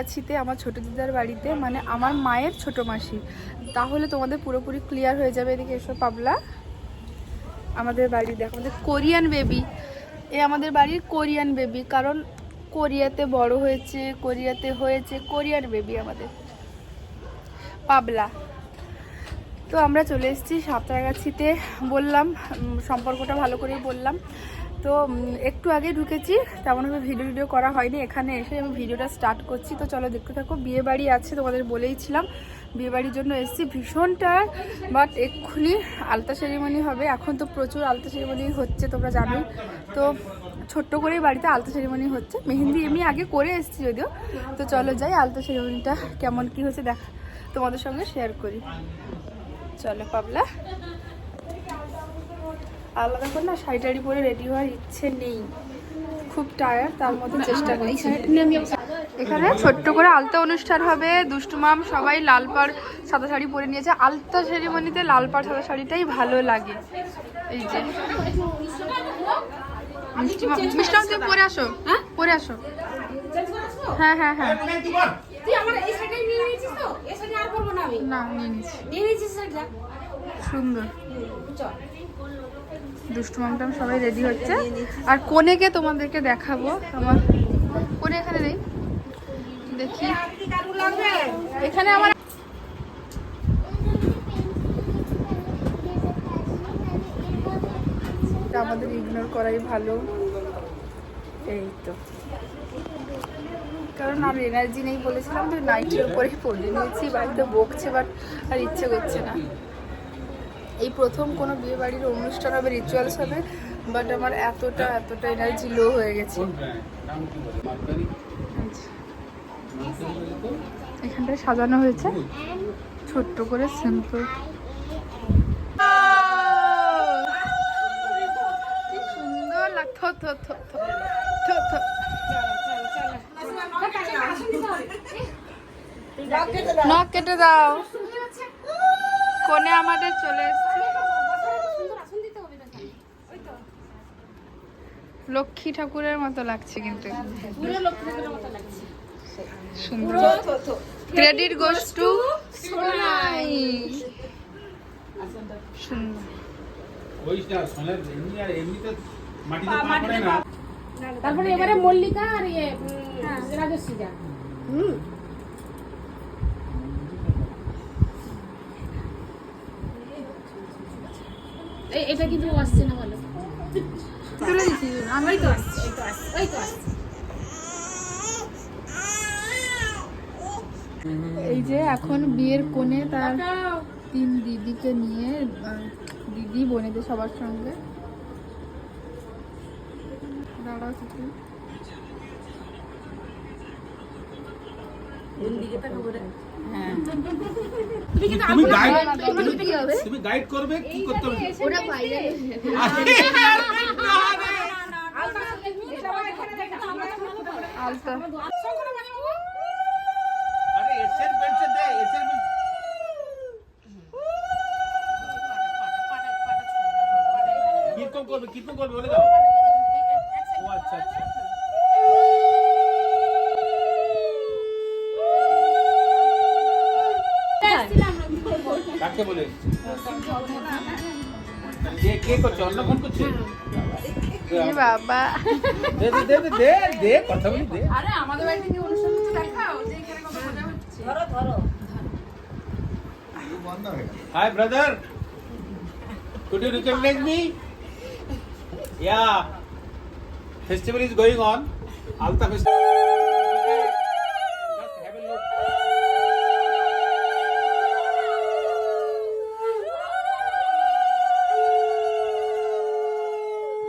সাঁতরাগাছিতে আমার ছোটো দিদার বাড়িতে, মানে আমার মায়ের ছোটো মাসি। তাহলে তোমাদের পুরোপুরি ক্লিয়ার হয়ে যাবে। এদিকে এসব পাবলা, আমাদের বাড়ি দেখো, আমাদের কোরিয়ান বেবি। আমাদের বাড়ির কোরিয়ান বেবি, কারণ কোরিয়াতে বড় হয়েছে, কোরিয়াতে হয়েছে, কোরিয়ান বেবি আমাদের পাবলা। তো আমরা চলে এসেছি সাঁতরাগাছিতে, বললাম সম্পর্কটা ভালো করেই বললাম। তো একটু আগে ঢুকেছি, তেমনভাবে ভিডিও করা হয়নি। এখানে এসে আমি ভিডিওটা স্টার্ট করছি। তো চলো দেখতে থাকো। বিয়ে বাড়ি আছে, তোমাদের বলেইছিলাম বিয়ে বাড়ির জন্য এসেছি। ভীষণ টায়ার, বাট এক্ষুনি আলতা সেরিমনি হবে। এখন তো প্রচুর আলতা সেরিমনি হচ্ছে, তোমরা জানোই। তো ছোট্ট করে বাড়িতে আলতা সেরিমনি হচ্ছে। মেহেন্দি এমনি আগে করে এসেছি যদিও। তো চলো যাই, আলতা সেরিমনিটা কেমন কি হচ্ছে দেখ, তোমাদের সঙ্গে শেয়ার করি। চলো পাবলা, আলাদা করে না শাড়ি টাড়ি পরে রেডি হওয়ার ইচ্ছে নেই, খুব টায়ার্ড। তার মধ্যে চেষ্টা করছি। এখানে ছোট্ট করে আলতা অনুষ্ঠান হবে। দুষ্টু মাম সবাই লাল পাড় সাদা শাড়ি পরে নিয়েছে। আলতা সেরিমনিতে লাল পাড় সাদা শাড়িটাই ভালো লাগে। এই যে মিষ্টাম, তুমি পরে আসো, পরে আসো। হ্যাঁ হ্যাঁ হ্যাঁ, না নিয়ে নিচ্ছি। সুন্দর। দুষ্টু মামটাম সবাই রেডি হচ্ছে। আর কোনেকে তোমাদেরকে দেখাবো। আমার কোনে এখানে নেই, দেখি এখানে আমার আমাদের ইগনোর করাই ভালো। এই তো, কারণ আর এনার্জি নেই বলেছিলাম, তো নাইটের উপরেই পড়ে নিয়েছি। বাড়িতে বকছে, বাট আর ইচ্ছে করছে না। এই প্রথম কোনো বিয়ে বাড়ির অনুষ্ঠান হবে, রিচুয়ালস হবে, বাট আমার এতটা এনার্জি লো হয়ে গেছে। এখানটায় সাজানো হয়েছে ছোট্ট করে সিম্পল। কি সুন্দর লাগতো। নখ কেটে দাও। কোণে আমাদের চলে এসছে। লক্ষ্মী ঠাকুরের মতো লাগছে, কিন্তু সুন্দর। Credit goes to Sonai. সুন্দর। তারপরে এবারে মল্লিকা আর রাজশ্রী যা। এটা কিন্তু আসছে না, বলো তুলে দিচ্ছি আমি। তো আসছে, এই তো আসছে। এই যে এখন বিয়ের কোণে তার 3 দিদিকে নিয়ে, দিদি বোনেদের সবার সঙ্গে দাঁড়াও কিছু। তুমি গাইড করবে কি করতে হবে। ওরা বাইরে আলতা আরে এসের বেঞ্চে দে, এসের বেঞ্চ কীর্তন করবে বলে দাও। ও আচ্ছা আচ্ছা। কাকে বলে কে করছে, অন্য ফোন করছে। বাবা দে দে দে দে দে কথা বলি দে। আরে আমাদের বাড়িতে কি অনুষ্ঠান হচ্ছে দেখাও, যে এখানে কত মজা হচ্ছে। ধরো Hi brother, could you recognize me? Yeah, festival is going on. Alta festival. Just have a look.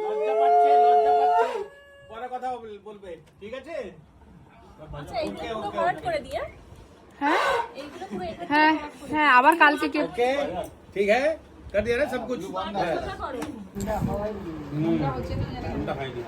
লজ্জা পাচ্ছে। পরে কথা বলবে, ঠিক আছে? আচ্ছা, এইগুলো পুরো কভার করে দিয়ে। হ্যাঁ এইগুলো পুরো এটা হ্যাঁ হ্যাঁ, আবার কালকে কে ओके ठीक है, कर दिया ना सब कुछ। করো। ठंडा खाएंगे।